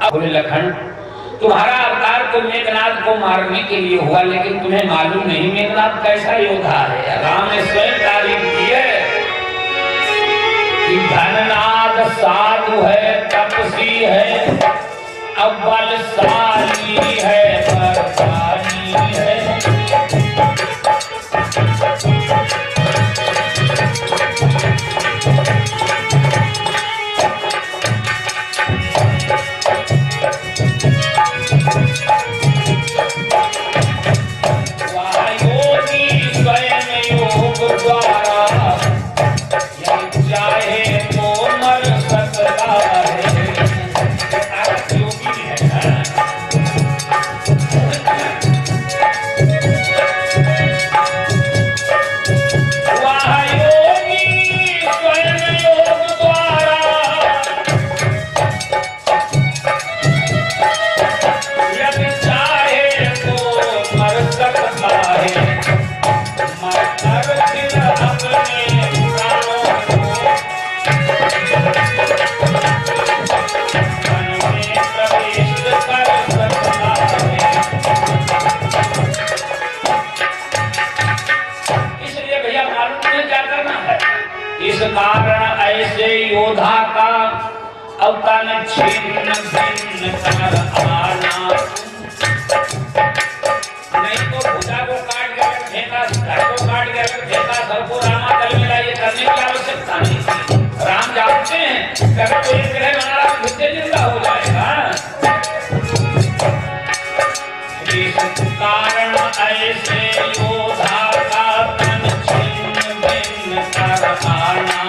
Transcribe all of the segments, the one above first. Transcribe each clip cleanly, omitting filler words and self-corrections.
बोले लखन, तुम्हारा अवतार तो मेघनाद को मारने के लिए हुआ, लेकिन तुम्हें मालूम नहीं मेघनाद कैसा योद्धा है। राम ने स्वयं तारीफ की है कि धननाद साधु है, तपसी है, अब बलशाली है, बलशाली है। कारण ऐसे योद्धा का अवतान छिन्न भिन्न कर आना। नहीं तो भुजा को काट कर फेंका, धड़ को काट कर फेंका, सबको रामा दल में ये करने की आवश्यकता नहीं थी। राम जानते हैं अगर कोई ग्रह बना रहा तो फिर जिंदा हो जाएगा। इस कारण ऐसे योद्धा का तन छिन्न भिन्न कर आना।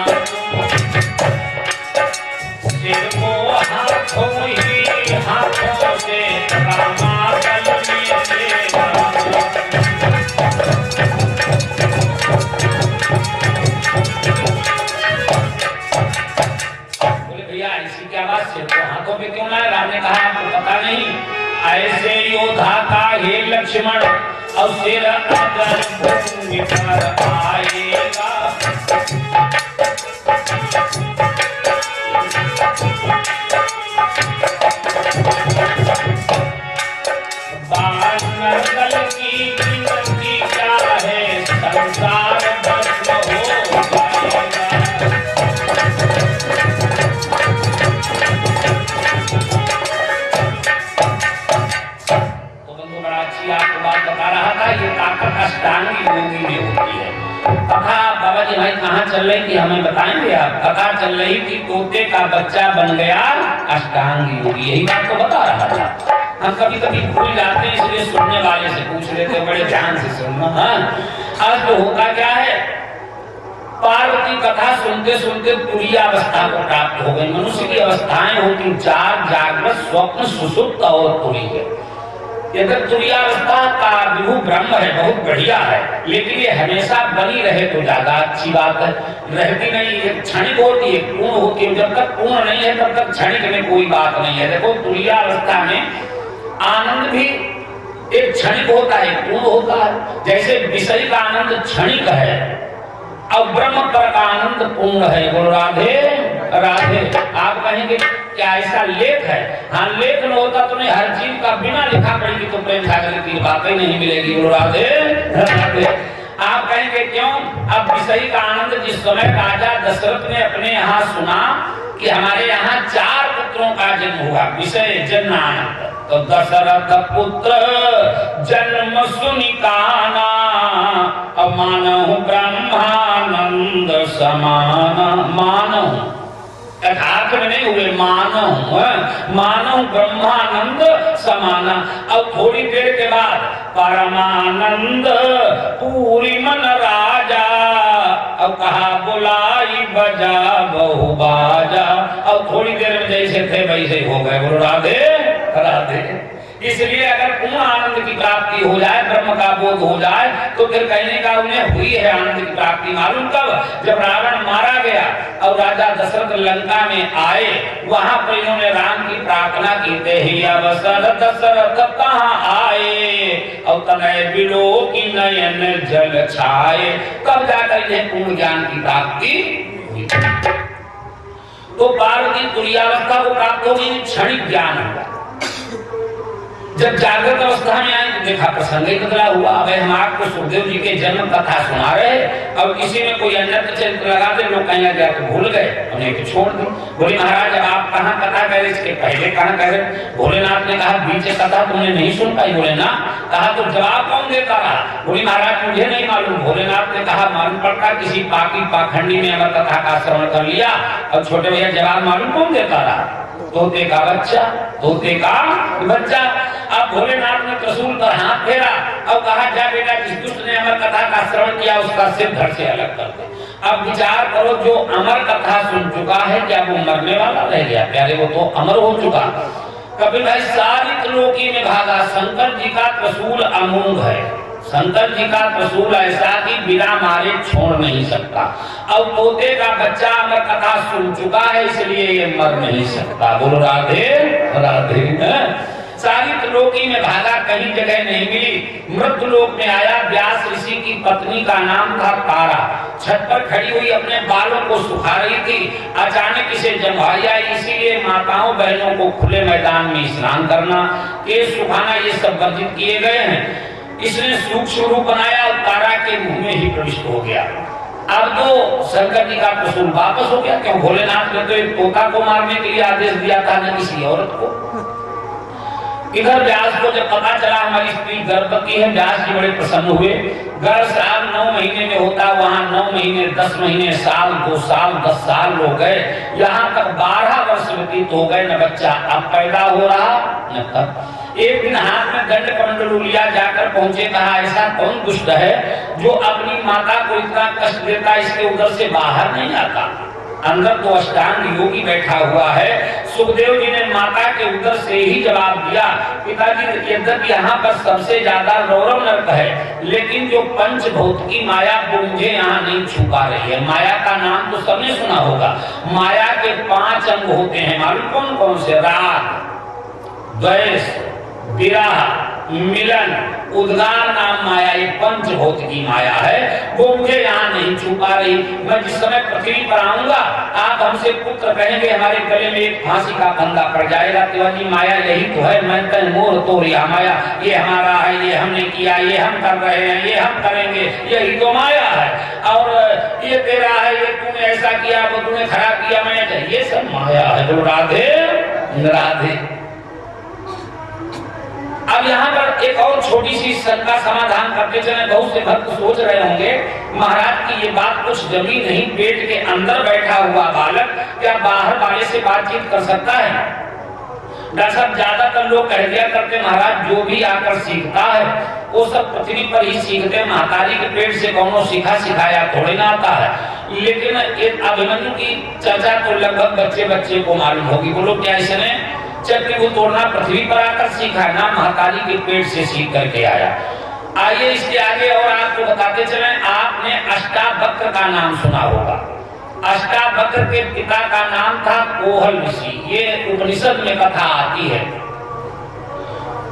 हाथों से रामा दल में बोले भैया इसी क्या बात से तो हाथों पे क्यों लाए? राम ने कहा आपको पता नहीं, ऐसे योद्धा का हे लक्ष्मण अवसर अगर भूमि पर आएगा। बानर की गिनती क्या है, संसार भस्म हो जाएगा। तो बंधु बड़ा अच्छी आपको बात बता रहा था, ये ताकत अष्टांगी योगी में होती है। कथा बाबा जी भाई कहाँ चल रही थी हमें बताएंगे आप? कथा चल रही थी तोते का बच्चा बन गया अष्टांगी योगी, यही बात तो बता रहा था। हम कभी कभी भूल जाते हैं, इसलिए सुनने वाले से पूछ लेते, बड़े ध्यान से सुनना। हाँ, आज तो होता क्या है, पार्वती कथा सुनते सुनते तुरीय अवस्था को प्राप्त हो गई। मनुष्य की अवस्थाएं होती चार, जागृत, स्वप्न, सुषुप्त और तुरीय। अगर तुरीय अवस्था का विभु ब्रह्म है, बहुत बढ़िया है, लेकिन ये हमेशा बनी रहे तो ज्यादा अच्छी बात है। रहती नहीं, एक क्षणिक होती है, पूर्ण होती है। जब तक पूर्ण नहीं है तब तक क्षणिक में कोई बात नहीं है। देखो तुरीय अवस्था में आनंद भी एक क्षणिक होता है, पूर्ण होता है। जैसे विषय का आनंद क्षणिक है और ब्रह्म पर का आनंद पूर्ण है। बोलो राधे राधे। आप कहेंगे क्या ऐसा लेख है? हाँ, लेख न होता तो नहीं, हर चीज का बिना लिखा पढ़ेगी तो प्रेम सागर की बातें नहीं मिलेगी। बोलो राधे राधे। आप कहेंगे क्यों? अब विषय का आनंद जिस समय राजा दशरथ ने अपने यहाँ सुना कि हमारे यहाँ 4 पुत्रों का जन्म हुआ, विषय जन्म आनंद, तो दशरथ पुत्र जन्म सुनि काना, अब मानहु ब्रह्मानंद समाना। मानहु यथार्थ में नहीं हुए, मानहु ब्रह्मानंद समाना। अब थोड़ी देर के बाद परमानंद पूरी मन राजा, अब कहा बुलाई बजा बहु बाजा। अब थोड़ी देर में जैसे थे वैसे हो गए। बोलो राधे राधे। इसलिए अगर पूर्ण आनंद की प्राप्ति हो जाए, ब्रह्म का बोध हो जाए, तो फिर कहने का उन्हें हुई है आनंद की प्राप्ति। मालूम कब? जब रावण मारा गया और राजा दशरथ लंका में आए, वहां पर इन्होंने राम की प्रार्थना की, ते अवसर दशरथ कहाँ आए और तनय बिलो की नयन जल छाए। तब जाकर इन्हें पूर्ण ज्ञान की प्राप्ति हुई। तो तो पार्वती तुरीयावस्था को प्राप्त होगी, क्षणिक ज्ञान होगा। जब जागृत अवस्था में आए तो देखा प्रसंग ही बदला हुआ। अब हम आपको सुखदेव जी के जन्म कथा सुना रहे, अब किसी में कोई अन्य चरित्र लगा दे, लोग कहेंगे क्या तो भूल गए, हमने तो छोड़ दी। बोले महाराज आप कहाँ कथा कह रहे, इसके पहले कहाँ कह रहे? भोलेनाथ ने कहा बीच कथा तुमने नहीं सुन पाई? बोले ना। कहा तो जवाब कौन देता रहा? बोले महाराज मुझे नहीं मालूम। भोलेनाथ ने कहा मालूम पड़ता किसी पाकी पाखंडी में अगर कथा का श्रवण कर लिया। अब छोटे भैया जवाब मालूम कौन देता रहा? तोते का बच्चा, तोते का बच्चा। अब भोलेनाथ ने त्रिशूल पर हाथ फेरा और कहा जा बेटा जिस दुष्ट ने अमर कथा का श्रवण किया उसका सिर धड़ से अलग कर दे। अब विचार करो जो अमर कथा सुन चुका है क्या वो मरने वाला रह गया? प्यारे वो तो अमर हो चुका। कपिल भाई सारी त्रिलोकी में भागा, शंकर जी का त्रिशूल अमोघ है। शंकर जी का त्रिशूल ऐसा कि बिना मारे छोड़ नहीं सकता। अब तोते का बच्चा अमर कथा सुन चुका है इसलिए ये मर नहीं सकता। बोलो राधे राधे। सारी त्रिलोकी में भागा, कहीं जगह नहीं मिली। मृत्युलोक में आया, व्यास ऋषि की पत्नी का नाम था तारा। छत पर खड़ी हुई अपने बालों को सुखा रही थी, अचानक इसे जम्भाई आई। इसीलिए माताओं बहनों को खुले मैदान में स्नान करना, केश सुखाना ये सब वर्जित किए गए हैं। इसने सूक्ष्म रूप बनाया और तारा के मुंह में ही प्रविष्ट हो गया। अब तो शंकर जी का त्रिशूल वापस हो गया। क्यों? भोलेनाथ ने तो एक तोता को मारने के लिए आदेश दिया था, न किसी औरत को। इधर व्यास को जब पता चला हमारी स्त्री गर्भवती है, व्यास जी बड़े प्रसन्न हुए। गर्भस्राव 9 महीने में होता, वहां 9 महीने 10 महीने साल 2 साल 10 साल हो गए, यहाँ तक 12 वर्ष व्यतीत हो गए, न बच्चा अब पैदा हो रहा न तब। एक दिन हाथ में दंड कमंडलू लिया, जाकर पहुंचे, कहा ऐसा कौन दुष्ट है जो अपनी माता को इतना कष्ट देता, इसके उधर से बाहर नहीं आता। अंदर तो अष्टांग योगी बैठा हुआ है। सुखदेव जी ने माता के उदर से ही जवाब दिया, पिताजी यद्यपि यहाँ पर सबसे ज्यादा रौरव नरक है, लेकिन जो पंचभूत की माया वो मुझे यहाँ नहीं छू पा रही है। माया का नाम तो सबने सुना होगा। माया के 5 अंग होते हैं, मालूम कौन कौन से? राग, द्वेष, विरह, मिलन, उद्गार नाम माया, ये पंचभूत की माया है, वो मुझे यहाँ नहीं छू पा रही। मैं जिस समय पृथ्वी पर आऊंगा आप हमसे पुत्र कहेंगे, हमारे गले में एक फांसी का फंदा पड़ जाएगा। तिवारी माया यही तो है, मैं तन मोर तोरिया माया, ये हमारा है, ये हमने किया, ये हम कर रहे हैं, ये हम करेंगे, यही तो माया है। और ये तेरा है, ये तूने ऐसा किया, वो तूने खराब किया, मैं ये सब माया है। जो राधे राधे। अब यहाँ पर एक और छोटी सी शंका समाधान करते चले। बहुत से भक्त सोच रहे होंगे महाराज की ये बात कुछ जमी नहीं, पेट के अंदर बैठा हुआ बालक क्या बाहर वाले से बातचीत कर सकता है? डॉक्टर साहब ज्यादातर लोग कह दिया करते महाराज जो भी आकर सीखता है वो सब पृथ्वी पर ही सीखते, महतारी के पेट से कौनो सीखा सिखाया थोड़े ना आता है। लेकिन एक अभिमन्यु की चर्चा तो लगभग बच्चे बच्चे को मालूम होगी। बोलो क्या इसने चक्र को तोड़ना पृथ्वी पर आकर सीखा ना, महतारी के पेट से सीख करके आया। आइए इसके आगे और आपको बताते चले। आपने अष्टावक्र का नाम सुना होगा। अष्टावक्र के पिता का नाम था कोहल ऋषि। ये उपनिषद में कथा आती है।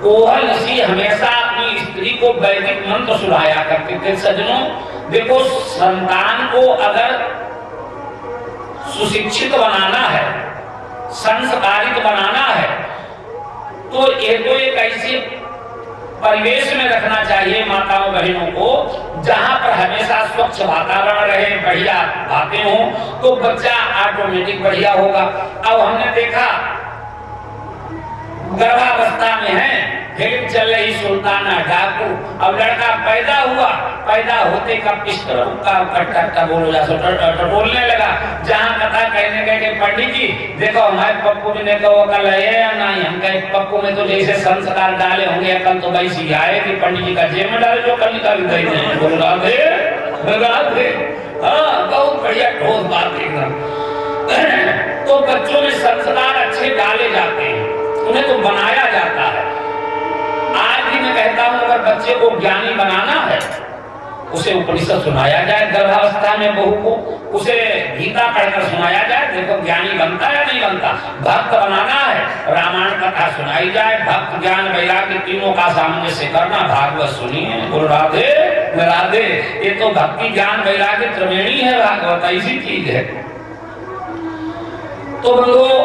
कोहल ऋषि हमेशा अपनी स्त्री को वैदिक मंत्र सुनाया करते थे। सज्जनों देखो, संतान को अगर सुशिक्षित बनाना है, संस्कारित बनाना है, तो एक ऐसे परिवेश में रखना चाहिए माताओं बहनों को जहां पर हमेशा स्वच्छ वातावरण रहे, बढ़िया बातें हो, तो बच्चा ऑटोमेटिक बढ़िया होगा। अब हमने देखा गर्भावस्था में है, फिर चल रही सुल्ताना डाकू। अब लड़का पैदा हुआ, पैदा होते का पिस्टल का बोलो टटोलने लगा। जहाँ कथा कहने गए पंडित जी देखो हमारे पप्पू जी ने कहो कल है या नहीं, हम कहे पप्पू में तो जैसे संस्कार डाले होंगे कल तो वैसी आए कि पंडित जी का जेब में डाले जो कल निकाल गए थे। बोलो राधे राधे। हाँ बहुत बढ़िया ठोस बात एकदम। तो बच्चों में संस्कार अच्छे डाले जाते हैं, उन्हें तो बनाया जाता है। आज भी मैं कहता हूं अगर बच्चे को ज्ञानी बनाना है उसे उपनिषद सुनाया जाए, गर्भावस्था में बहू को उसे गीता पढ़कर सुनाया जाए, देखो ज्ञानी बनता है या नहीं बनता। भक्त बनाना है, रामायण कथा सुनाई जाए, भक्त ज्ञान वैराग्य तीनों का सामंजस्य करना, भागवत सुनिए। बोलो राधे राधे। ये तो भक्ति ज्ञान वैराग्य त्रिवेणी है, भागवत ऐसी चीज है। तो बंधुओं,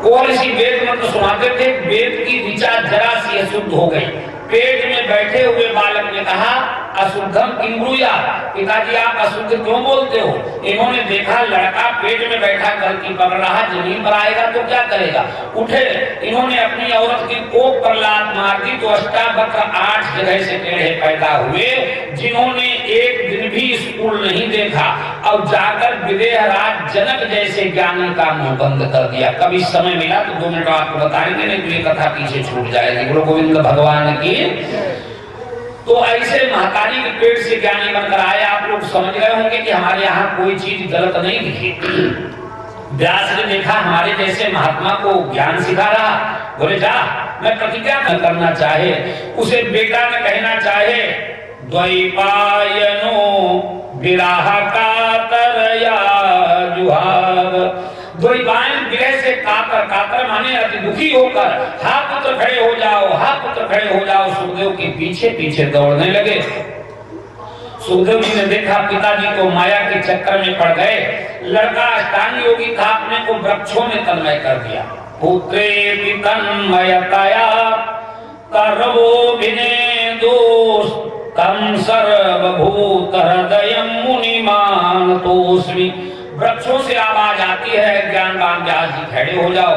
और इसी वेद मंत्र सुनाते थे, वेद की ऋचा जरा सी अशुद्ध हो गई। पेट में बैठे हुए बालक ने कहा, अशुद्धम किम ब्रूयात्, पिताजी आप अशुद्ध क्यों बोलते हो? इन्होंने देखा लड़का पेट में बैठा गलती पकड़ रहा, जमीन पर आएगा तो क्या करेगा? उठे, इन्होंने अपनी औरत की कोप पर लात मार दी तो अष्टावक्र 8 जगह से टेढ़े पैदा हुए, जिन्होंने एक दिन भी स्कूल नहीं देखा और जाकर विदेह राज जनक जैसे ज्ञानी का मुंह बंद कर दिया। कभी समय मिला तो 2 मिनट आपको बताएंगे, नहीं तो ये कथा पीछे छूट जाएगी। गुरु गोविंद भगवान की। तो ऐसे महाकाली के पेट से ज्ञानी बनकर आए। आप लोग समझ गए होंगे कि हमारे यहाँ कोई चीज गलत नहीं लिखी। व्यास ने देखा हमारे जैसे महात्मा को ज्ञान सिखा रहा, बोले जा, मैं प्रतिज्ञा न करना चाहे, उसे बेटा न कहना चाहे, द्वैपायनो विराह कातरया जुहाव। द्वैपायन विरह से कातर, कातर माने अति दुखी होकर, हा पुत्र खड़े हो जाओ, हा पुत्र खड़े हो जाओ, सुखदेव के पीछे पीछे दौड़ने लगे। सुखदेव जी ने देखा पिताजी को माया के चक्कर में पड़ गए। लड़का अष्टांग योगी था, अपने को वृक्षों में तन्मय कर दिया। पुत्रेति तन्मयतया सर्वोभिनेदोष तम सर्वभूत हृदयं मुनिमानतोस्मि। वृक्षों से आवाज आती है, ज्ञानवान व्यास जी खड़े हो जाओ।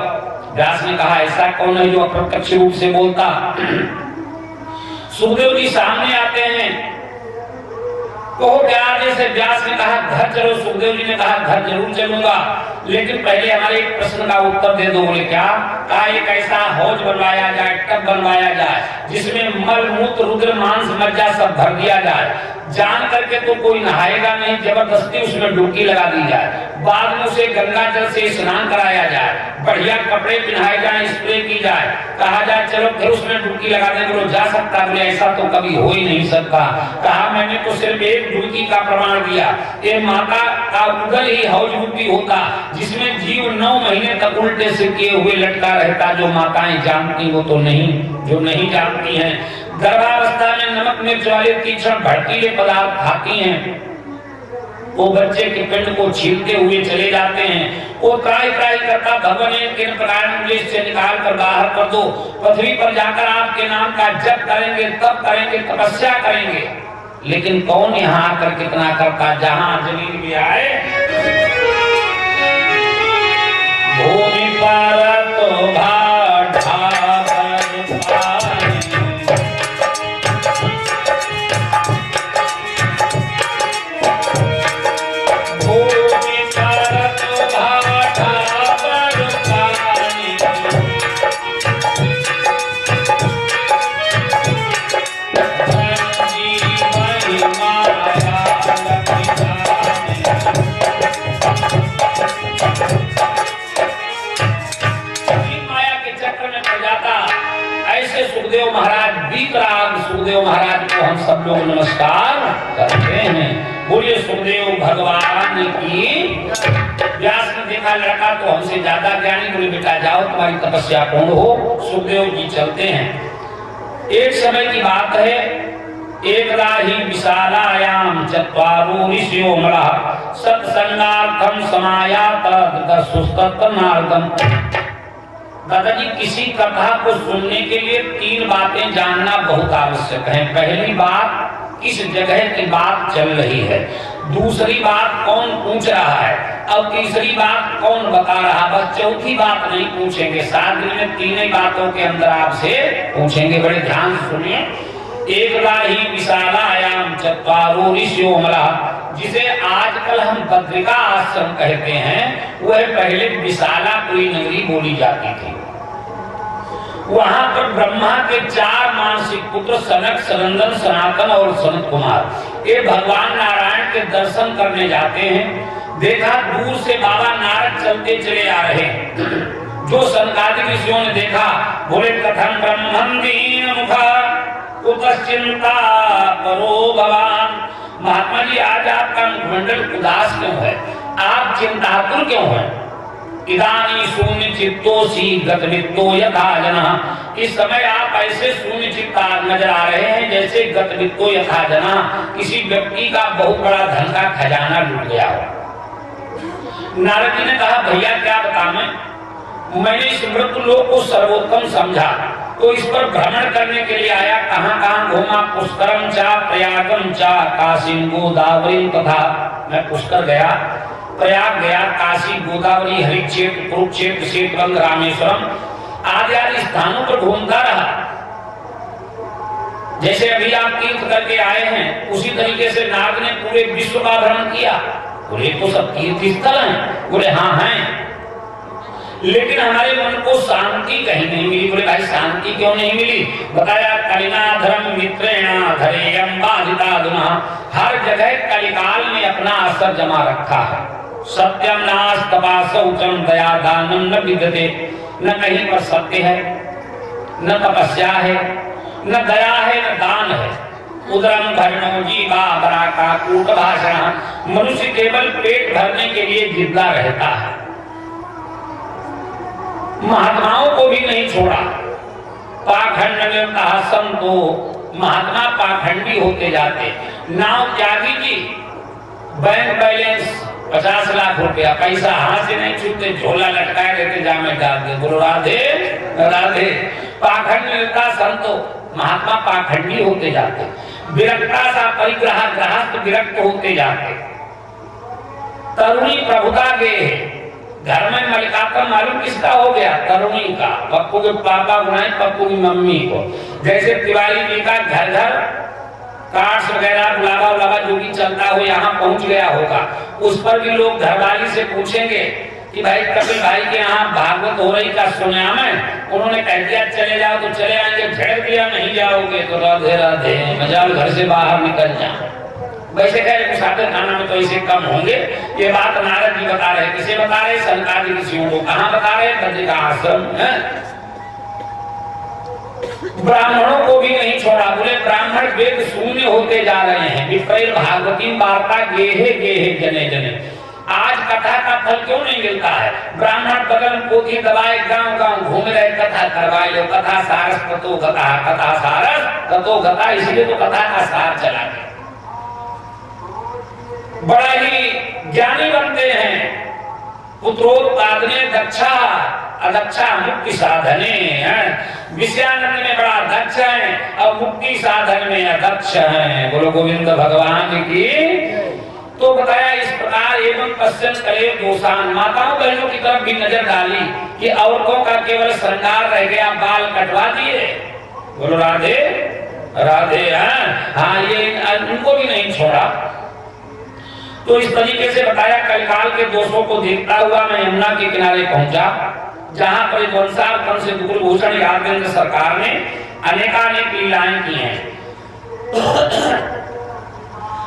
व्यास ने कहा ऐसा कौन है जो अप्रत्यक्ष रूप से बोलता? सुखदेव जी सामने आते हैं, कहो क्या आदेश है? व्यास ने कहा घर चलो। सुखदेव जी ने कहा घर जरूर चलूंगा, लेकिन पहले हमारे एक प्रश्न का उत्तर दे दो। बोले क्या? कहा एक ऐसा हौज बनवाया जाए, टब बनवाया जाए, जिसमें मल मूत्र रुद्र मांस मज्जा सब भर दिया जाए, जान करके तो कोई नहाएगा नहीं, जबरदस्ती उसमें डुबकी लगा दी जाए, बाद में उसे गंगा जल से स्नान कराया जाए, बढ़िया कपड़े पहनाए जाए, स्प्रे की जाए, कहा जाए चलो फिर उसमें डुबकी लगा दे। बोलो जा सकता? बोले ऐसा तो कभी हो ही नहीं सकता। कहा मैंने तो सिर्फ एक डुबकी का प्रमाण दिया। ये माता का उदर ही हौज रूपी होता, जिसमें जीव 9 महीने तक उल्टे से किए हुए लटका रहता। जो माताएं जानती वो तो नहीं, जो नहीं जानती हैं। गर्भावस्था में नमक मिर्च वाले तीक्ष्ण भड़कीले पदार्थ खाती हैं, वो बच्चे के पिंड को छीलते हुए चले जाते हैं। वो त्राई त्राई करता, भगवान ने किन प्रकार इंग्लिश से निकाल कर बाहर कर दो, पृथ्वी पर जाकर आपके नाम का जप करेंगे, तप करेंगे, तपस्या करेंगे। लेकिन कौन यहाँ आकर कितना करता? जहाँ जमीन में आए भूमि पर तो भाटा सुखदेव महाराज को हम सब लोग नमस्कार करते हैं। बोलिए सुखदेव भगवान की। व्यास ने देखा लड़का तो हमसे ज्यादा ज्ञानी, बोले बेटा जाओ तुम्हारी तपस्या पूर्ण हो। सुखदेव जी चलते हैं। एक समय की बात है, एकदा ही विशालायाम चत्वारो ऋषियो मलः सत्संगार्थम समायात सुस्तनार्दम। दादाजी किसी कथा को सुनने के लिए 3 बातें जानना बहुत आवश्यक है। पहली बात, किस जगह की बात चल रही है। दूसरी बात, कौन पूछ रहा है। और तीसरी बात, कौन बता रहा। बस चौथी बात नहीं पूछेंगे, 7 दिन में 3 बातों के अंदर आपसे पूछेंगे। बड़े ध्यान से सुनिए। एकदा ही विशालायाम चत्वारो ऋषियो मलः, जिसे आजकल हम बद्रिका आश्रम कहते हैं, वह पहले विशालापुरी नगरी बोली जाती थी। वहां पर ब्रह्मा के 4 मानसिक पुत्र सनक, सनंदन, सनातन और सनत कुमार, ये भगवान नारायण के दर्शन करने जाते हैं। देखा दूर से बाबा नारद चलते चले आ रहे हैं। जो सनकादिक ऋषियों ने देखा, बोले कथम ब्रह्मं दीन मुखा कुतश्चिंता करो भगवान। महात्मा जी आज आपका मुखमंडल उदास क्यों है? आप चिंतातुर क्यों हैं? इदानी शून्य चित्तोसी गतवित्तो यथा जनः। इस समय आप ऐसे शून्य चित्ता नजर आ रहे हैं जैसे गतवित्तो यथा जनः, किसी व्यक्ति का बहुत बड़ा धन का खजाना लूट गया हो। नारद जी ने कहा भैया क्या बताऊं, मैंने इस मृतलोक को सर्वोत्तम समझा तो इस पर भ्रमण करने के लिए आया। कहां कहां घूमा, पुष्करम चा प्रयागम चा काशीम गोदावरी तथा। मैं पुष्कर गया, प्रयाग गया, काशी, गोदावरी, हरिक्षेत्र, कुरुक्षेत्र, श्वेतगंग, रामेश्वरम आदि आदि स्थानों पर घूमता रहा। जैसे अभी आप तीर्थ करके आए हैं उसी तरीके से नारद ने पूरे विश्व का भ्रमण किया। बोले तो सब तीर्थ स्थल हैं? बोले हाँ हैं, लेकिन हमारे मन को शांति कहीं नहीं मिली। बोले भाई शांति क्यों नहीं मिली? बताया कलिना धर्म मित्रेणा धरेयं बाधिताधुना। हर जगह कलिकाल में अपना असर जमा रखा है। सत्यम नास्तपा शौचम दया दानम न विद्यते। न कहीं पर सत्य है, न तपस्या है, न दया है, न दान है। उदरम भरणो जीवा बराका कूट भाषण। मनुष्य केवल पेट भरने के लिए जिद्दा रहता है। महात्माओं को भी नहीं छोड़ा। पाखंड में कहा संतो, महात्मा पाखंडी होते जाते। नाव त्यागी जी, बैंक बैलेंस 50 लाख रुपया, पैसा हाथ से नहीं छूटते, झोला लटकाए रहते, जामे डाल दे। बोलो राधे राधे। पाखंड मिलता संतो, महात्मा पाखंडी होते जाते। विरक्ता सा परिग्रह गृहस्थ विरक्त होते जाते। तरुणी प्रभुता गे, घर में मलिकापन मालूम किसका हो गया? तरुणी का। पप्पू के पापा बुलाए पप्पू की मम्मी को। जैसे तिवारी जी का घर घर कार्ड्स वगैरह बुलावा उलावा जो भी चलता हो यहाँ पहुंच गया होगा, उस पर भी लोग घरवाली से पूछेंगे कि भाई कपिल भाई के यहाँ भागवत हो रही का सुना मैं। उन्होंने कह दिया चले जाओ तो चले आएंगे, झेड़ दिया नहीं जाओगे तो राधे राधे, मजाल घर से बाहर निकल जाओ। वैसे कह मुसाफिर खाना में तो ऐसे कम होंगे। ये बात नारद जी बता रहे। किसे बता रहे? सनकादि ऋषियों को। कहाँ बता रहे? बद्री का आश्रम है। ब्राह्मणों को भी नहीं छोड़ा। बोले ब्राह्मण वेद शून्य होते जा रहे हैं। विप्रेर भागवती वार्ता गेहे गेहे जने जने। आज कथा का फल क्यों नहीं मिलता है? ब्राह्मण बगल में पोथी दबाए गांव गांव घूम रहे, कथा करवाए लो। कथा सारस ततो गता, कथा सारस ततो गता, इसलिए तो कथा का सार चला गया। बड़ा ही ज्ञानी बनते हैं। पुत्रोत्पादने दक्षा अदक्षा मुक्ति साधने हैं। विषयानंद में बड़ा दक्ष है और मुक्ति साधन में अदक्ष है। बोलो गोविंद भगवान की। तो बताया इस प्रकार एवं पश्चिम करे दोषान। माताओं बहनों की तरफ भी नजर डाली कि औरतों का केवल श्रृंगार रह गया, बाल कटवा दिए। बोलो राधे राधे। हाँ ये उनको भी नहीं छोड़ा। तो इस तरीके से बताया कलिकाल के दोषों को देखता हुआ मैं यमुना के किनारे पहुंचा, जहां पर वंशार्पण से कुलभूषण यादवेंद्र सरकार ने अनेकानेक लीलाएं की हैं।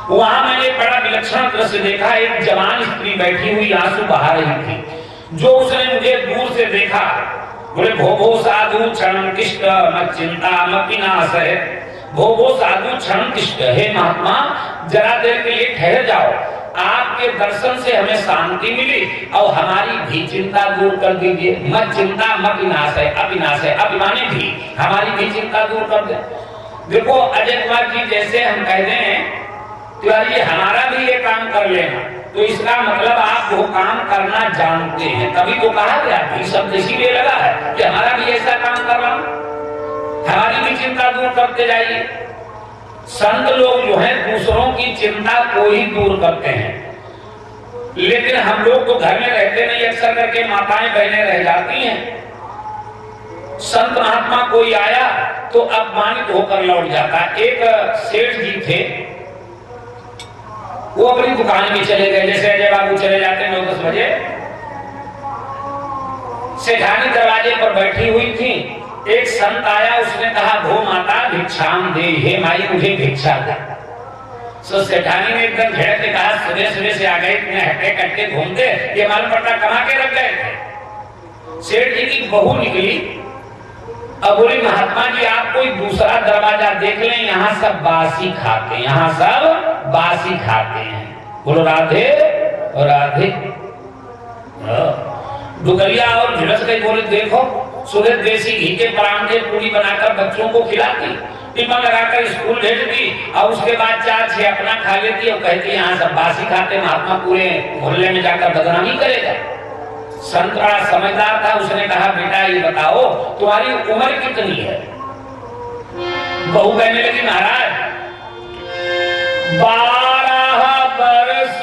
वहां मैंने बड़ा विलक्षण दृश्य देखा। एक जवान स्त्री बैठी हुई आंसू बहा रही थी। जो उसने मुझे दूर से देखा, बोले भो भो साधु क्षण किष्ट मत चिंता मत विनाश है। भो भो साधु क्षण किष्ट, हे महात्मा जरा देर के लिए ठहर जाओ। आपके दर्शन से हमें शांति मिली और हमारी भी चिंता दूर कर दीजिए। मत चिंता मत विनाश है, अविनाश है, अभिमानी भी हमारी भी चिंता दूर कर दे। देखो अजय कुमार जी जैसे हम कहते हैं तिवारी हमारा भी ये काम कर लेना, तो इसका मतलब आप वो काम करना जानते हैं। तभी तो कहा गया भी शब्द इसीलिए लगा है कि हमारा भी ऐसा काम करना, हमारी भी चिंता दूर करते जाइए। संत लोग जो हैं दूसरों की चिंता को ही दूर करते हैं, लेकिन हम लोग तो घर में रहते नहीं, अक्सर करके माताएं बहनें रह जाती हैं। संत महात्मा कोई आया तो अपमानित होकर लौट जाता। एक सेठ जी थे, वो अपनी दुकान में चले गए, जैसे अजय बाबू चले जाते 9-10 बजे। सेठानी दरवाजे पर बैठी हुई थी। एक संत आया, उसने कहा भो माता भिक्षाम दे, हे माई मुझे भिक्षा दे। सो सेठानी ने एकदम झड़क के कहा सुबह सुबह से आ गए, इतने हट्टे कट्टे घूमते, ये मालूम पड़ता कमा के रख गए थे। सेठ जी की बहू निकली अब बोली महात्मा जी आप कोई दूसरा दरवाजा देख लें, यहाँ सब बासी खाते हैं, यहाँ सब बासी खाते हैं। बोलो राधे राधे। दुकरिया और झुलस गई, बोले देखो सुबह देसी घी के परांठे पूरी बनाकर बच्चों को खिलाती, टिफिन लगाकर स्कूल भेज दी और उसके बाद 4-6 अपना खा लेती और कहती यहाँ सब बासी खाते, महात्मा पूरे मोहल्ले में जाकर बदनामी करेगा। संत बड़ा समझदार था, उसने कहा बेटा ये बताओ तुम्हारी उम्र कितनी है? बहू कहने लगी महाराज 12 वर्ष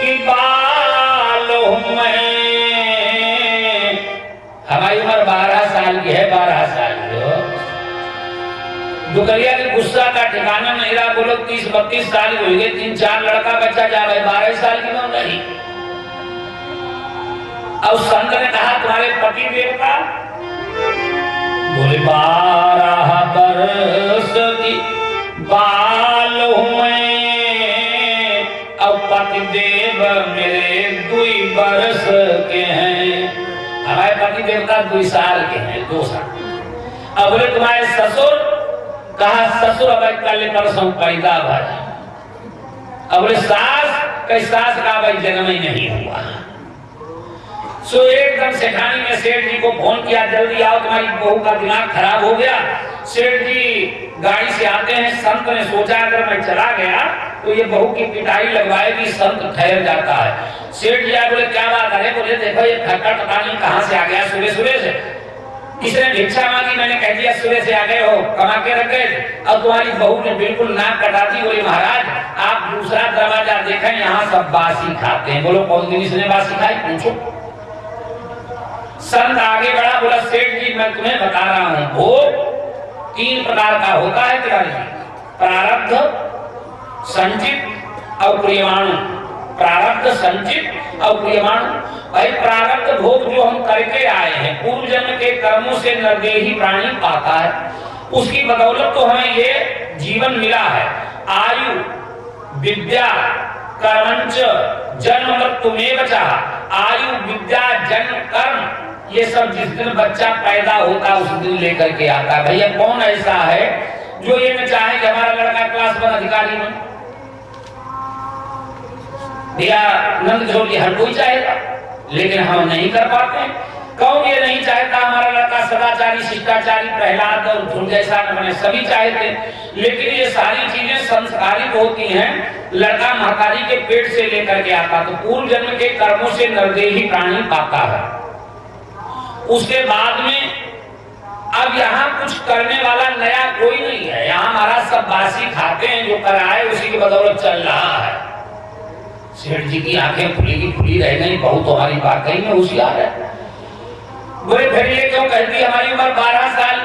की बाल हूं मैं। हमारी उम्र 12 साल की है, 12 साल की हो। दुकरिया के गुस्सा का ठिकाना नहीं रहा, बोलो 30-32 साल हो गए, 3-4 लड़का बच्चा जा रहे, 12 साल की उम्र नहीं। और संत ने कहा तुम्हारे पति देवता? बोले 12 वर्ष की बाल हुए और पति देव मेरे 2 वर्ष के हैं। हमारे पति देवता 2 साल के हैं, 2 साल। अब बोले तुम्हारे ससुर? कहा ससुर अब कल परसों पैदा भाई। अब बोले सास? कई सास का भाई जन्म ही नहीं हुआ। सो एकदम सेठानी ने सेठ जी को फोन किया, जल्दी आओ तुम्हारी बहू का दिमाग खराब हो गया। सेठ जी गाड़ी से आते हैं। संत ने सोचा अगर मैं चला गया तो ये बहू की पिटाई लगवाएगी, संत ठहर जाता है। सेठ जी आए, बोले क्या बात है? बोले देखो ये थका पता नहीं कहां से आ गया, सुबह से किसने भिक्षा मांगी, मैंने कह दिया सुबह से आ गए हो, कमा के रख गए। और तुम्हारी बहू ने बिल्कुल नाक कटा दी। बोले महाराज आप दूसरा दरवाजा देखें, यहाँ सब बासी खाते हैं। बोलो कौन दिन इसने बासी खाई? पूछो। संत आगे बढ़ा, बोला सेठ जी मैं तुम्हें बता रहा हूं, भोग 3 प्रकार का होता है तिवारी जी, प्रारब्ध, संचित और प्रियमाणु। प्रारब्ध, संचित और प्रियमाणु। भाई प्रारब्ध भोग जो हम करके आए हैं, पूर्व जन्म के कर्मों से नरदेही प्राणी पाता है, उसकी बदौलत तो हमें ये जीवन मिला है। आयु, विद्या, कर्मंच जन्म मृत्युमेव चाह। आयु, विद्या, जन्म, कर्म, ये सब जिस दिन बच्चा पैदा होता है उस दिन लेकर के आता है। भैया कौन ऐसा है जो ये न चाहे कि हमारा लड़का क्लास 1 अधिकारी बने? भैया नंद किशोर जी हर कोई चाहेगा, लेकिन हम नहीं कर पाते। कौन ये नहीं चाहता हमारा लड़का सदाचारी, शिष्टाचारी, प्रहलाद और ध्रुव जैसा न बने? सभी चाहते, लेकिन ये सारी चीजें संस्कारित होती हैं। लड़का महतारी के पेट से लेकर के आता, तो पूर्व जन्म के कर्मों से नरदेही प्राणी पाता है। उसके बाद में अब यहाँ कुछ करने वाला नया कोई नहीं है। यहाँ हमारा सब बासी खाते हैं, जो कराए उसी की बदौलत चल रहा है। सेठ जी की आंखें खुली की खुली रह गई, बहुत तुम्हारी बात कही में होशियार है। बोले फिर ये क्यों कहती हमारी उम्र 12 साल?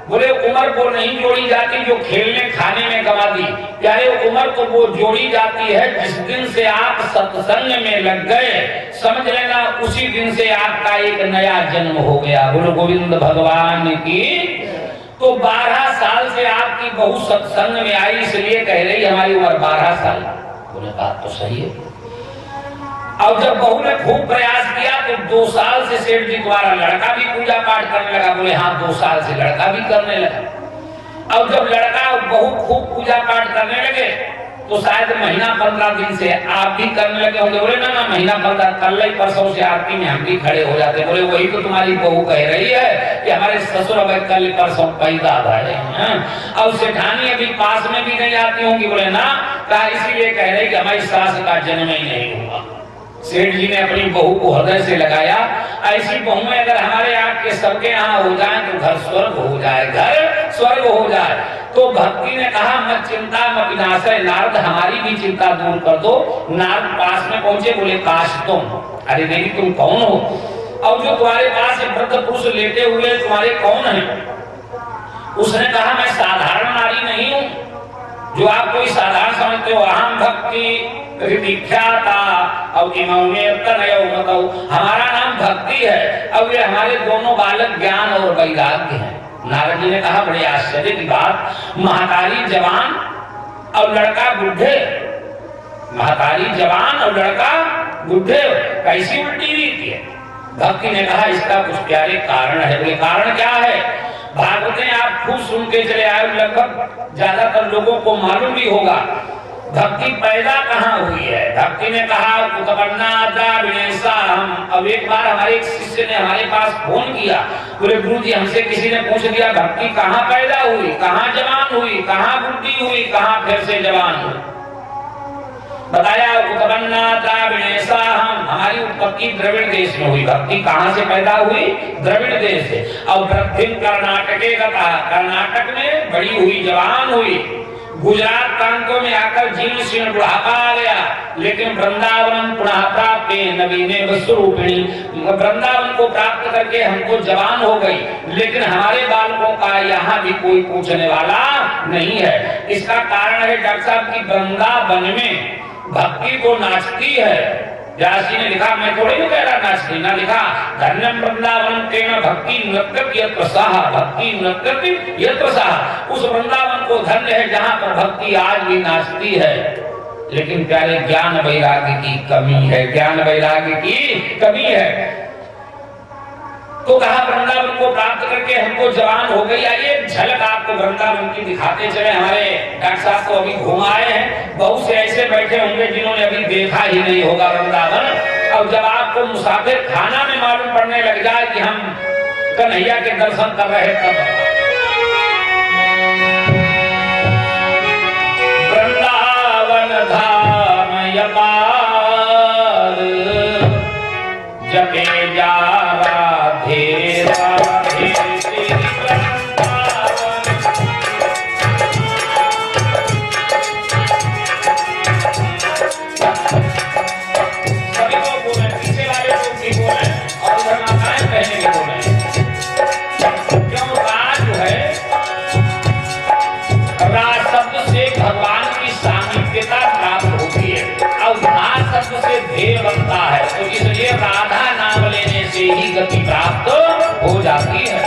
बोले उम्र को नहीं जोड़ी जाती जो खेलने खाने में गवा दी, प्यारे उम्र तो वो जोड़ी जाती है जिस दिन से आप सत्संग में लग गए, समझ लेना उसी दिन से आपका एक नया जन्म हो गया। बोलो गोविंद भगवान की। तो 12 साल से आपकी बहू सत्संग में आई, इसलिए कह रही हमारी उम्र 12 साल। बोले बात तो सही है। और जब बहू ने खूब प्रयास किया तो 2 साल से सेठ जी द्वारा लड़का भी पूजा पाठ करने लगा। बोले हाँ 2 साल से लड़का भी करने लगा। और जब लड़का और बहू खूब पूजा पाठ करने लगे तो शायद महीना 15 दिन से आप भी करने लगे होंगे। बोले ना ना महीना 15 कल ही परसों से आरती में हम भी खड़े हो जाते। बोले वही तो तुम्हारी बहू कह रही है कि हमारे ससुर अब कल परसों पैदा भाई हैं। और सेठानी अभी पास में भी नहीं आती होंगी। बोले ना, कहा इसीलिए कह रही कि हमारी सास का जन्म ही नहीं हुआ। सेठ जी ने अपनी बहू को हृदय से लगाया। ऐसी बहुएं अगर हमारे आपके सबके यहाँ हो जाए तो घर स्वर्ग हो जाए, घर स्वर्ग हो जाए। तो भक्ति ने कहा मत चिंता मत विनाशय नारद, हमारी भी चिंता दूर कर दो। नारद पास में पहुंचे, बोले काश तुम, अरे देवी तुम कौन हो? और जो तुम्हारे पास वृद्ध पुरुष लेटे हुए तुम्हारे कौन है? उसने कहा मैं साधारण नारी नहीं हूँ जो आप कोई साधारण समझते हो। अहम भक्ति विख्याता और हमारा नाम भक्ति है और ये हमारे दोनों बालक ज्ञान और वैराग्य हैं। नारद जी ने कहा बड़े आश्चर्य की बात, महतारी जवान और लड़का बुढ़े, महतारी जवान और लड़का बुढ़े, कैसी उल्टी रीति है? भक्ति ने कहा इसका कुछ प्यारे कारण है। बोले कारण क्या है? भागवतें आप खुद सुन के चले आए, लगभग ज्यादातर लोगों को मालूम भी होगा। भक्ति पैदा कहाँ हुई है? भक्ति ने कहा उत्पन्ना द्राविणेशा हम। अब एक बार हमारे एक शिष्य ने हमारे पास फोन किया, बोले गुरु जी हमसे किसी ने पूछ दिया भक्ति कहाँ पैदा हुई, कहाँ जवान हुई, कहाँ बुद्धि हुई, कहाँ फिर से जवान हुई। बताया उत्पन्ना द्राविणेशा हम, हमारी उत्पत्ति द्रविड़ देश में हुई। भक्ति कहाँ से पैदा हुई? द्रविड़ देश से। और वृद्धि कर्नाटके का, कर्नाटक में बड़ी हुई, जवान हुई। गुजरात प्रांतों में आकर जीर्ण शीर्ण बुढ़ापा आ गया, लेकिन वृंदावन पुनः प्राप्त नवीने वस्तुरूपिणी, वृंदावन को प्राप्त करके हमको जवान हो गई, लेकिन हमारे बालकों का यहाँ भी कोई पूछने वाला नहीं है। इसका कारण है डॉक्टर साहब की वृंदावन में भक्ति तो नाचती है। व्यासी ने लिखा, मैं थोड़ी नहीं कह रहा नाचती, ना लिखा धन्यम वृंदावन तेन भक्ति नृत्यति यत्र सः, भक्ति नृत्यति यत्र सः। उस वृंदावन को धन्य है जहाँ पर भक्ति आज भी नाचती है। लेकिन प्यारे ज्ञान वैराग्य की कमी है, ज्ञान वैराग्य की कमी है। तो कहा वृंदावन को प्राप्त करके हमको जवान हो गई। आइए एक झलक आपको वृंदावन की दिखाते चले। हमारे डॉक्टर साहब को अभी घुमाए हैं, बहुत से ऐसे बैठे होंगे जिन्होंने अभी देखा ही नहीं होगा वृंदावन। और जब आपको मुसाफिर खाना में मालूम पड़ने लग जाए कि हम कन्हैया के दर्शन कर रहे तब। वृंदावन धाम यपार जपे जा राधे राधे तेरी वृंदावन। सभी लोग बोले, पीछे वाले लोग भी बोले और उधर माताएं बहनें भी बोले। क्यों? राज जो है, राज शब्द से भगवान की सामीप्यता प्राप्त होती है और राज शब्द से ध्येय बनता है। तो इसलिए राधा नाम लेने से ही गति प्राप्त हो जाती है।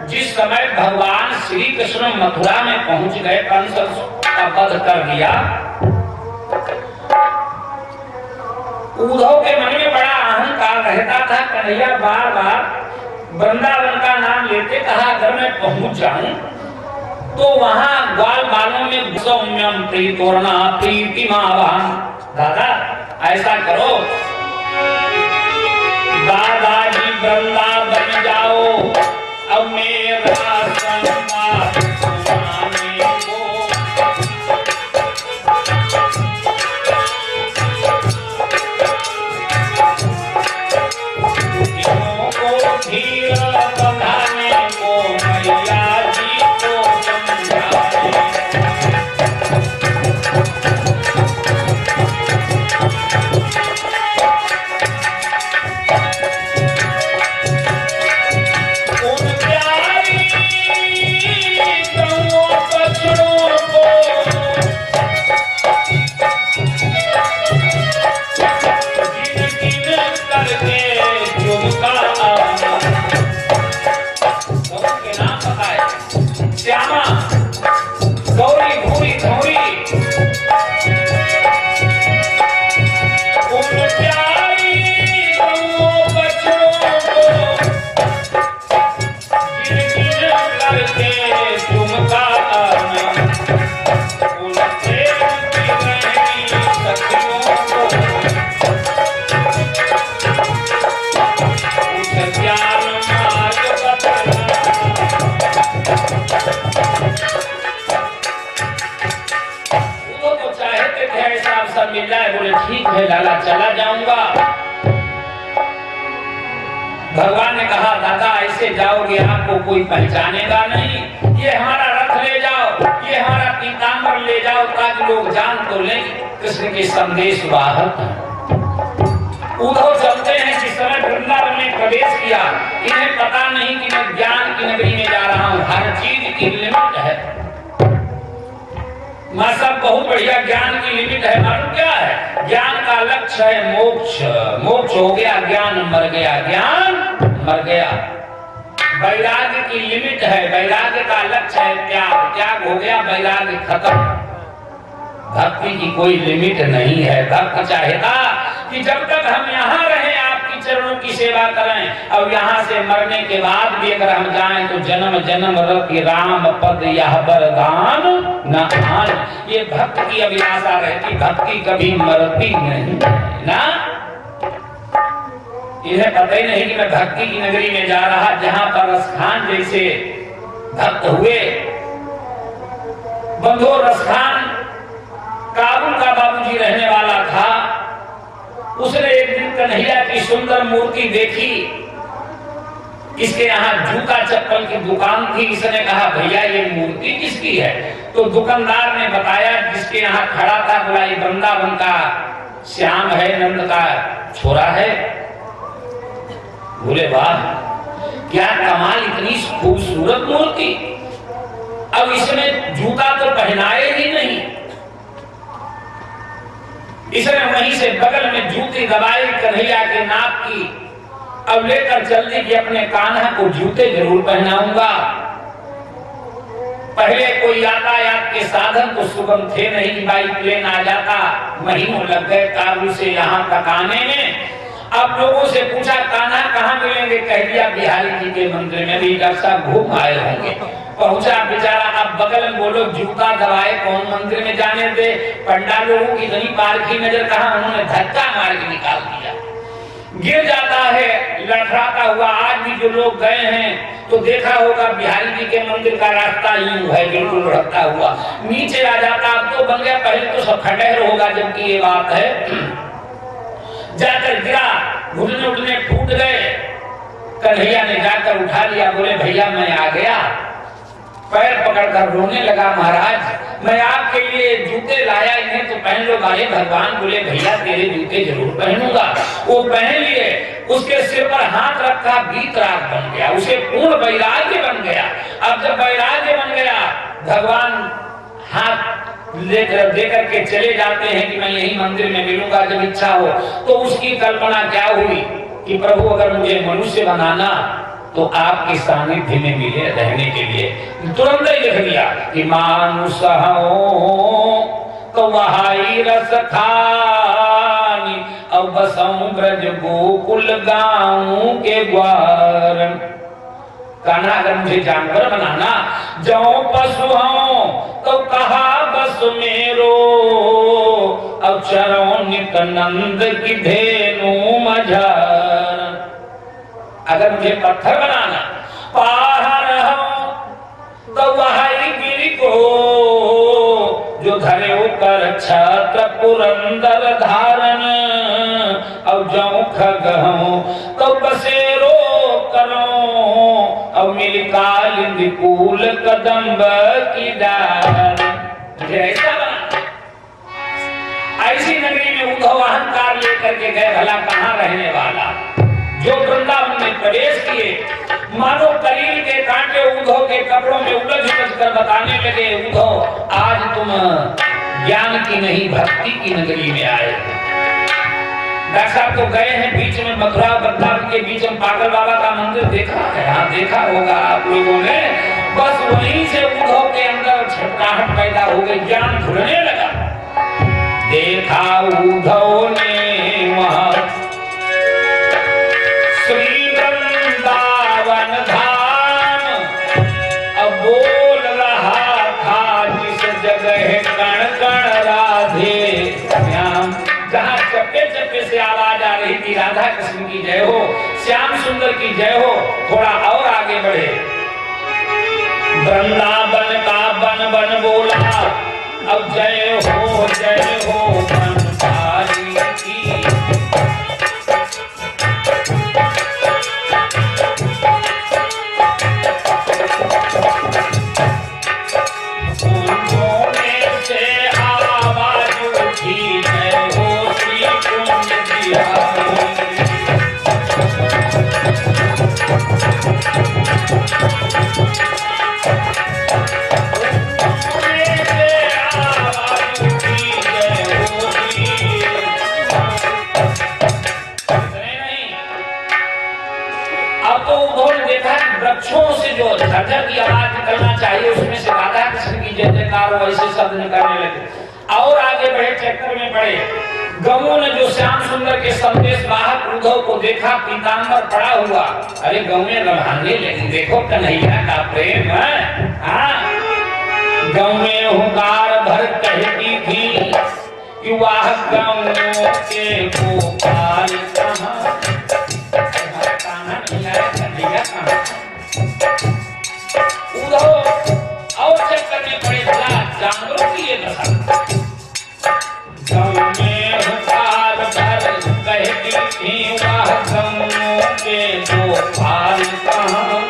जिस समय भगवान श्री कृष्ण मथुरा में पहुंच गए, कंस का वध कर दिया, उद्धव के मन में बड़ा अहंकार रहता था। कन्हैया बार बार वृंदावन का नाम लेते, कहा अगर मैं पहुंच जाऊं तो वहां ग्वाल बालों में सौम्यम प्रीतोर्णा प्रीतिमावान। दादा ऐसा करो, दादाजी वृंदावन जाओ अब मेरा संवाद सुनाने को। दुखियों को धीर बंधाने को मैया जी को समझाए। उन प्यार अवसर मिल जाए। बोले ठीक है लाला, चला जाऊंगा। भगवान ने कहा दादा ऐसे जाओगे आपको कोई पहचानेगा नहीं, ये हमारा रथ ले जाओ, ये हमारा पीताम्बर ले जाओ, ताकि लोग जान तो लें कृष्ण के संदेश वाहक। उधो चलते हैं जिस समय वृंदावन में प्रवेश किया, इन्हें पता नहीं कि मैं ज्ञान की नगरी में जा रहा हूँ। हर चीज की लिमिट है। माँ साहब बहुत बढ़िया, ज्ञान की लिमिट है। मालूम क्या है? ज्ञान का लक्ष्य है मोक्ष। मोक्ष हो गया, ज्ञान मर गया, ज्ञान मर गया। वैराग्य की लिमिट है, वैराग्य का लक्ष्य है त्याग, त्याग हो गया, वैराग्य खत्म। भक्ति की कोई लिमिट नहीं है। भक्त चाहेगा कि जब तक हम यहाँ रहें आपकी चरणों की सेवा करें, और यहाँ से मरने के बाद भी अगर हम जाएं तो जन्म जन्म रति राम पद यह वरदान न आन। ये भक्त की अभिलाषा रहती, भक्ति कभी मरती नहीं ना। इन्हें पता ही नहीं कि मैं भक्ति की नगरी में जा रहा, जहां पर रसखान जैसे भक्त हुए। बंधो रसखान काबुल का बाबूजी रहने वाला था। उसने एक दिन कन्हैया की सुंदर मूर्ति देखी। इसके यहाँ जूता चप्पल की दुकान थी। इसने कहा भैया ये मूर्ति किसकी है? तो दुकानदार ने बताया जिसके यहाँ खड़ा था, बोला ये वृंदावन का श्याम है, नंद का छोरा है। बोले वाह क्या कमाल, इतनी खूबसूरत मूर्ति। अब इसमें जूता तो पहनाए ही नहीं। इसने वहीं से बगल में जूती दबाई कन्हैया के नाक की। अब लेकर चल दी कि अपने कान्हा को जूते जरूर पहनाऊंगा। पहले कोई यातायात के साधन तो सुगम थे नहीं, बाइक प्लेन आ जाता, महीनों लग गए काबुल से यहाँ तक आने में। अब लोगों से पूछा कान्हा कहाँ मिलेंगे? कह दिया बिहारी जी के मंदिर में। भी डॉक्टर साहब घूम आए होंगे। पहुंचा बेचारा, अब बगल में बोलो जूता दबाए कौन मंदिर में जाने दे। पंडा लोगों की इतनी पारखी नजर कहाँ, उन्होंने धक्का मार के निकाल दिया। गिर जाता है लड़खड़ाता हुआ। आज भी जो लोग गए हैं तो देखा होगा बिहारी जी के मंदिर का रास्ता यूं है, बिल्कुल लड़खड़ता हुआ नीचे आ जाता। अब तो बन गया, पहले तो सब खंडहर होगा, जबकि ये बात है। जाकर गिरा, घुटने उठने फूट गए। कन्हैया ने जाकर उठा लिया। बोले भैया मैं आ गया। पैर पकड़कर रोने लगा, महाराज मैं आपके लिए जूते लाया, इन्हें तो पहन लो। भाई भगवान बोले भैया तेरे जूते जरूर पहनूंगा। वो पहन लिए, उसके सिर पर हाथ रखा, वीतराग बन गया, उसे पूर्ण वैराग्य बन गया। अब जब वैराग्य बन गया, भगवान हाथ लेकर के चले जाते हैं कि मैं यही मंदिर में मिलूंगा जब इच्छा हो। तो उसकी कल्पना क्या हुई कि प्रभु अगर मुझे मनुष्य बनाना तो आपके सानिध्य में मिले रहने के लिए। तुरंत ही लिख दिया कि मानुष हो तो वहाई रस खानी, अब बसऊं ब्रज गोकुल गाँव के ग्वार। कहना अगर मुझे जानवर बनाना, जो पशु हो तो कहा बस मेरो, अब चरो नित नंद की धेनु मझर। अगर मुझे पत्थर बनाना, पहाड़ हो तो वही गिरी को, जो धरे कर छत्र पुरंदर धारण, अब जो खग हो तो बसेरो करो, अब मिल कालिंदी कूल कदम्ब की डाल। मुझे ऐसा बना। ऐसी नगरी में उद्धव अहंकार लेकर के गए, भला कहाँ रहने वाला। जो वृंदावन में प्रवेश किए, मानो करील के कांटे उद्धव के कपड़ों में उलझ उलझ कर बताने लगे, उद्धव आज तुम ज्ञान की नहीं भक्ति की नगरी में आए। डॉक्टर साहब तो गए हैं बीच में, मथुरा वृंदावन के बीच में पागल बाबा का मंदिर देखा है? हाँ देखा होगा आप लोगों ने। बस वहीं से उद्धव के अंदर छटकाहट पैदा हो गई, ज्ञान खुलने लगा। देखा उद्धव ने वहां श्री वृंदावन धाम, अब बोल रहा था जिस जगह कण कण राधे श्याम। जहाँ चप्पे चप्पे से आवाज आ रही थी राधा कृष्ण की जय हो, श्याम सुंदर की जय हो, थोड़ा और आगे बढ़े। वृंदावन का बन बन बोला, अब जय हो बन नमस्कार वैसे शब्द करने लगे और आगे बढ़े, चक्कर में पड़े। गौओं ने जो श्याम सुंदर के संदेश वाहक उद्धव को देखा, पीतांबर पड़ा हुआ। अरे गौएं रभाने लगी, देखो कन्हैया का प्रेम है। हाँ, गौएं हुंकार भर कहती थी कि वाह गौओं के गोपाल कहाँ, कान्हा नहीं आया, कन्हैया कहाँ। उद्धव और चक्कर में पड़े, भला जानवरों की ये दशा। गौएं हुंकार भर कहती थी वाह गौओं के गोपाल कहाँ,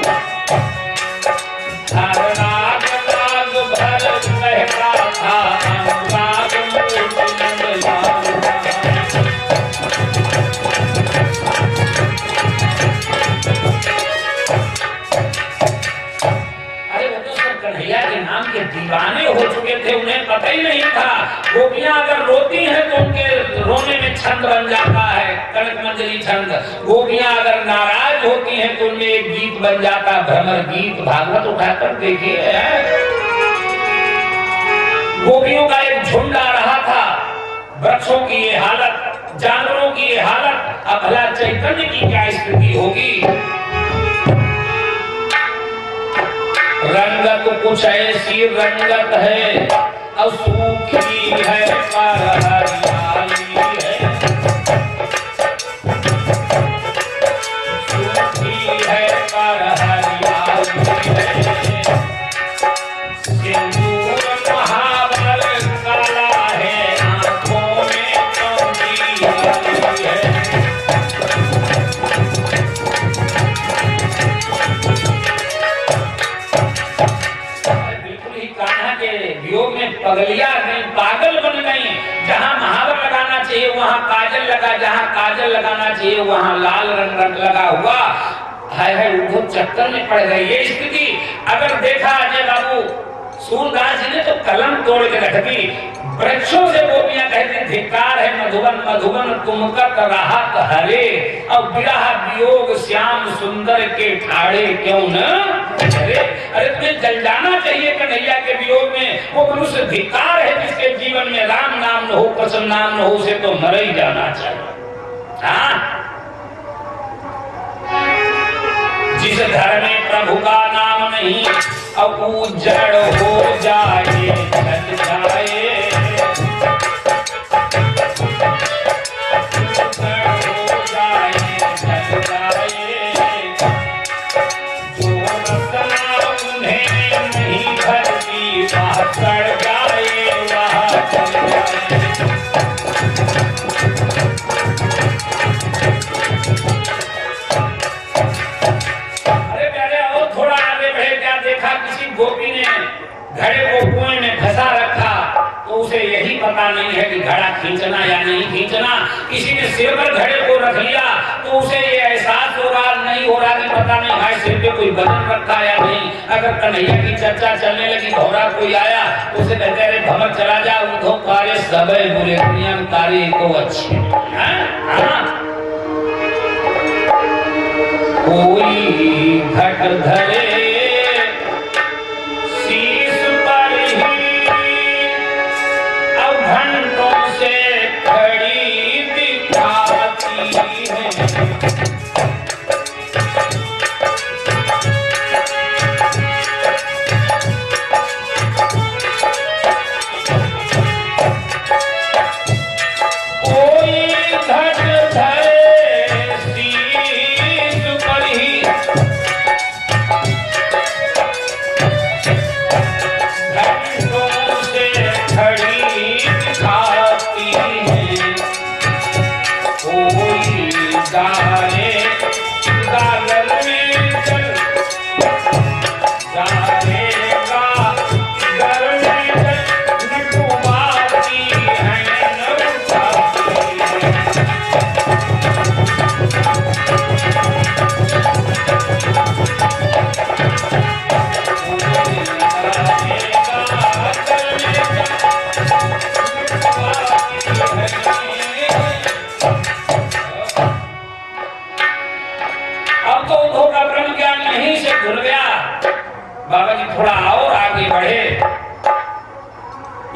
राग राग भर कहता था अनुराग मूर्ति नंदलाल। अरे वो तो सब कन्हैया के नाम के दीवाने हो चुके थे, उन्हें पता ही नहीं था। गोपियां अगर रोती हैं तो उनके रोने में छंद बन जाता है, कनक मंजरी छंद। गोपियां अगर नाराज होती हैं तो उनमें एक गीत बन जाता है, भ्रमर गीत। भागवत उठाकर देखिए, गोपियों का एक झुंड आ रहा था। वृक्षों की ये हालत, जानवरों की ये हालत, अब भला चैतन्य की क्या स्थिति होगी। रंगत कुछ ऐसी रंगत है, और सूखी है पर हरियाली है, सूखी है पर हरियाली है। सिंदूर महावर काला है, आंखों में कमली है। वियोग में पगलिया गई, पागल बन गई। जहाँ महावर लगाना चाहिए वहाँ काजल लगा, जहाँ काजल लगाना चाहिए वहाँ लाल रंग लगा हुआ है। उद्धव चक्कर में पड़ गई ये स्थिति। अगर देखा अजय बाबू सूरदास जी ने तो कलम तोड़ के रख दी। वृक्षों से गोपियां कहती धिक्कार है मधुबन मधुबन तुमकत राहत हरे, और विरह वियोग श्याम सुंदर के ठाड़े क्यों न हरे। अरे तुम्हें जल जाना चाहिए कन्हैया के वियोग में। वो मनुष्य धिक्कार है जिसके जीवन में राम नाम न हो, कृष्ण नाम न हो, उसे तो मर ही जाना चाहिए। हाँ, जिस घर में प्रभु का नाम नहीं, अब उजड़ हो जाए जल जाए, हो जाए जल जाए। जो रसना उन्हें नहीं भरती, वह सड़ जाए वह जल जाए। गोपी ने घड़े को कुएं में फंसा रखा, तो उसे यही पता नहीं है कि घड़ा खींचना या नहीं खींचना। किसी ने सिर पर घड़े को रख लिया तो उसे ये एहसास हो रहा नहीं हो रहा कि पता नहीं भाई सिर पे कोई वजन रखा या नहीं। अगर कन्हैया की चर्चा चलने लगी, भौरा कोई आया तो उसे कहते अरे भमर चला जा, उद्धव कार्य सबे बुरे, दुनिया में कार्य को अच्छे। कोई घट धरे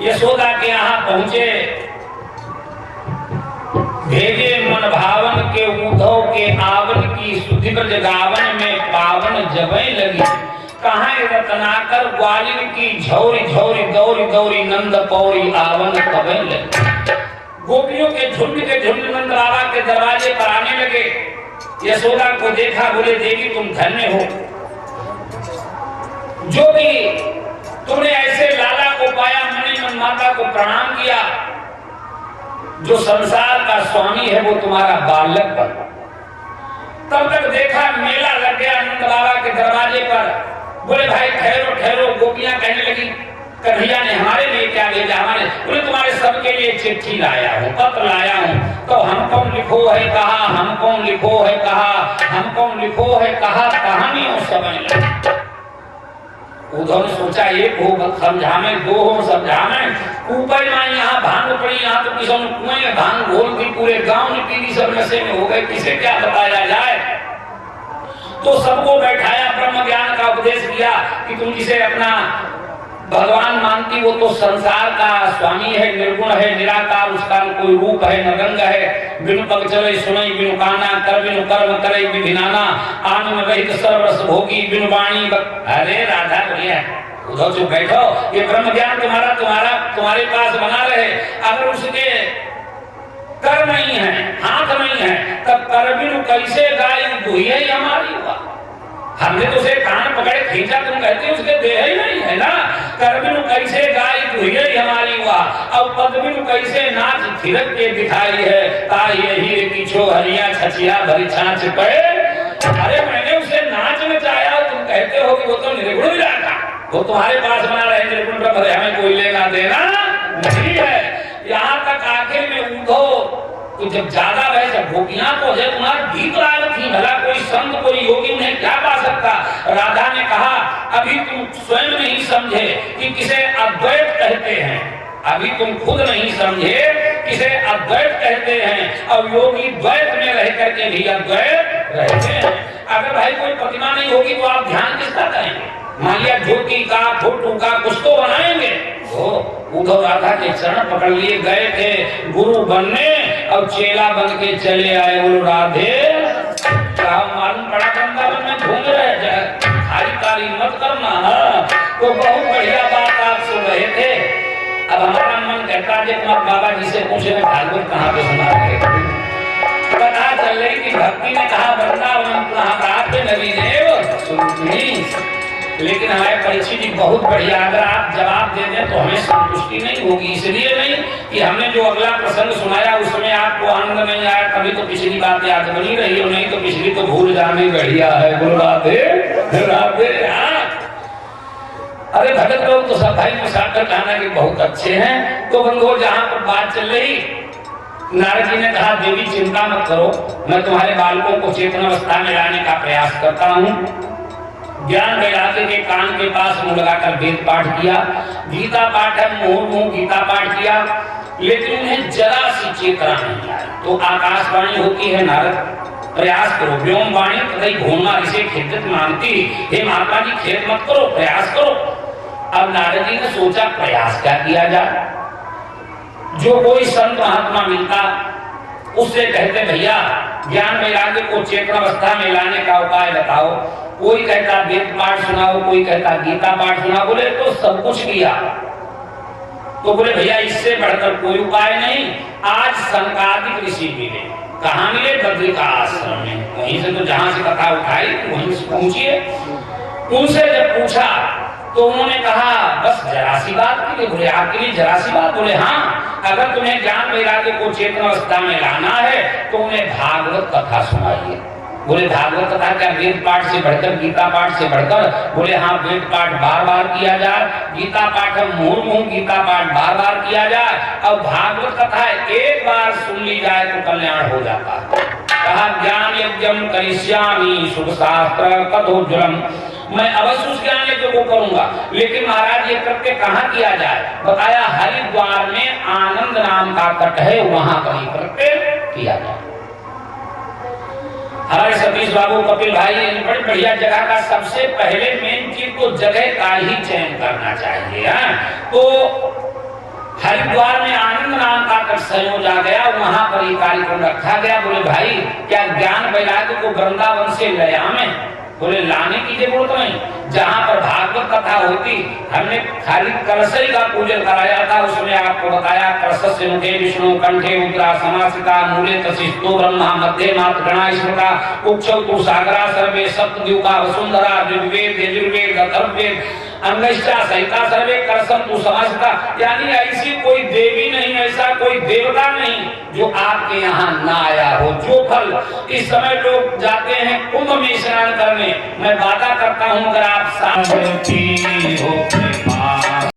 यशोदा के यहाँ पहुंचे, भेजे मन भावन के उद्धव के आवन की सुधि ब्रज गावन में पावन जबई लगी। कहाँ रत्नाकर ग्वालिन की झौरी झौरी दौरी दौरी नंद पौरी आवन कबई लगी। गोपियों के झुंड नंद बाबा के दरवाजे पर आने लगे। यशोदा को देखा, बोले देवी तुम धन्य हो जो कि तुमने ऐसे लाला को पाया। मन मन माता को प्रणाम किया। जो संसार का स्वामी है वो तुम्हारा बालक बन। तब तक देखा मेला लग गया नंद बाबा के दरवाजे पर। बोले भाई ठहरो ठहरो। गोपियां कहने लगी कन्हैया ने हमारे लिए क्या भेजा? हमारे बोले तुम्हारे सबके लिए चिट्ठी लाया हूँ, पत्र लाया हूँ। तो हमको लिखो है कहा, हमको लिखो है कहा, हमको लिखो है कहा, कहानियों समझ लो। उद्धव ने सोचा एक हो समझाने, दो हो समझाने, ऊपर यहाँ भांग पड़ी, यहाँ तो किसी ने कुएं में भांग घोल दी, पूरे गांव ने पीली, सब नशे में हो गए, किसे क्या बताया जाए। तो सबको बैठाया, ब्रह्म ज्ञान का उपदेश किया कि तुम जिसे अपना भगवान मानती वो तो संसार का स्वामी है, निर्गुण है, निराकार, उसका कोई रूप है न रंग है। बिनु पग चले सुनई बिनु काना, कर बिनु कर्म करे विधिनाना, आनंद रहित सर्वरस भोगी बिनु वाणी। अरे राधा भैया उधर से बैठो, ये ब्रह्म ज्ञान तुम्हारे पास बना रहे। अगर उसके कर नहीं है, हाथ नहीं है, तब कर बिनु कैसे गाय दुही है हमारी हुआ। हमने तो उसे कान पकड़े खींचा, तुम कहते हो उसके देह ही नहीं है ना। कर बिनु कैसे गाय दुही हमारी हुआ, अब पद बिनु कैसे नाच थिरक के दिखाई है। ताई हीरे की छोहरिया छछिया भरी छाछ पे। अरे मैंने उसे नाच नचाया, तुम कहते हो कि वो तो निर्गुण विराटा, वो तुम्हारे पास बना रहे निर्गुण ब्रह्म, हमें कोई लेना देना नहीं है। यहाँ तक आखिर में उद्धव तो जब ज्यादा वैसे गोपियां को है तुम्हारी गीत राग थी, भला कोई संत कोई योगी उन्हें क्या पा सकता। राधा ने कहा अभी तुम स्वयं नहीं समझे कि किसे अद्वैत कहते हैं, अभी तुम खुद नहीं समझे किसे अद्वैत कहते हैं। और योगी द्वैत में रह करके भी अद्वैत रहते हैं। अगर भाई कोई प्रतिमा नहीं होगी तो आप ध्यान किसका करेंगे? मान लिया ज्योति का फोटो का कुछ तो बनाएंगे। उद्धव राधा के चरण पकड़ लिए, गए थे गुरु बनने और चेला बन के चले आए। बोलो राधे। मालूम पड़ा वृंदावन में घूम रहे, खाली काली मत करना। तो बहुत बढ़िया बात आप सुन रहे थे। अब हमारा मन कहता है तुम बाबा जी से पूछे मैं भागवत कहाँ पे सुना रहे। पता चल रही कि भक्ति ने कहा वृंदावन नवी देव सुनी। लेकिन हमारे परीक्षित जी बहुत बढ़िया, अगर आप जवाब दे दें तो हमें संतुष्टि नहीं होगी। इसलिए नहीं कि हमने जो अगला प्रसंग सुनाया उसमें आपको आनंद नहीं आया, तभी तो पिछली बात याद बनी रही हो, नहीं तो पिछली तो भूल जाने बढ़िया है। बोलो राधे राधे। अरे भगत लोग तो सब भाई मुसाफिर कहना कि बहुत अच्छे हैं। तो बंधुओं जहाँ पर बात चल रही, नारद जी ने कहा देवी चिंता मत करो, मैं तुम्हारे बालकों को चेतनावस्था में लाने का प्रयास करता हूँ। ज्ञान वैराग्य के कान के पास मुंह लगाकर वेद पाठ किया, गीता पाठ है, मुंह गीता पाठ किया, लेकिन उन्हें जरा सी चेतना नहीं आई। तो आकाशवाणी होती है नारद, प्रयास करो। व्योम वाणी तथई घूमना इसे खेत मानती, हे महात्मा जी खेत मत करो, प्रयास करो। अब नारद जी ने सोचा प्रयास क्या किया जाए। जो कोई संत महात्मा मिलता उससे कहते भैया ज्ञान वैराग्य को चेतनावस्था में लाने का उपाय बताओ। कोई कहता वेद पाठ सुनाओ, कोई कहता गीता पाठ सुनाओ। बोले तो सब कुछ किया। तो बोले भैया इससे बढ़कर कोई उपाय नहीं। आज संकादिक ऋषि मिले। कहाँ मिले? बद्री का आश्रम में। वहीं से तो जहां से कथा उठाई वहीं से पूछिए। उनसे जब पूछा तो उन्होंने कहा बस जरा सी बात की। बोले आपके लिए जरा सी बात? बोले हाँ, अगर तुम्हें ज्ञान वैराग्य को चेतनावस्था में लाना है तो उन्हें भागवत कथा सुनाइए। बोले भागवत कथा क्या वेद पाठ से बढ़कर, गीता पाठ से बढ़कर? बोले हाँ, वेद पाठ बार बार किया जाए, गीता पाठ मुंह गीता पाठ बार बार किया जाए, और भागवत कथा एक बार सुन ली जाए तो कल्याण हो जाता है। कहा ज्ञान यज्ञम करिष्यामि शुभ शास्त्र कथोज्वलम, मैं अवश्य उस ज्ञान यज्ञ को करूंगा। लेकिन महाराज ये करके कहाँ किया जाए? बताया हरिद्वार में आनंद नाम का तट है, वहां कहीं करके किया जाए। हमारे सतीश बाबू कपिल भाई बड़ी बढ़िया जगह का, सबसे पहले मेन चीज तो जगह का ही चयन करना चाहिए। तो हरिद्वार में आनंद नाम का संयोग आ गया, वहां पर ये कार्यक्रम रखा गया। बोले भाई क्या ज्ञान वैराग्य को वृंदावन से ले आवे? बोले लाने की जरूरत नहीं, जहां पर भागवत कथा होती हमने खाली कलशई का पूजन कराया था, उसमें आपको बताया कलशस्य मुखे विष्णु कंठे उद्रा समासिता मूले तसिस्तो ब्रह्मा मध्य मात गणा स्मृता कुक्षौ तु सागरा सर्वे सप्तद्वीपा वसुंधरा ऋग्वेद यजुर्वेद अथर्ववेद अंगैष्ठा सहिता सर्वे करसम तु समासिता। यानी ऐसी कोई देवी नहीं, ऐसा कोई देवता नहीं जो आपके यहाँ ना आया हो। जो फल इस समय लोग जाते हैं कुंभ में स्नान करने, मैं वादा करता हूँ अगर आप साथ हो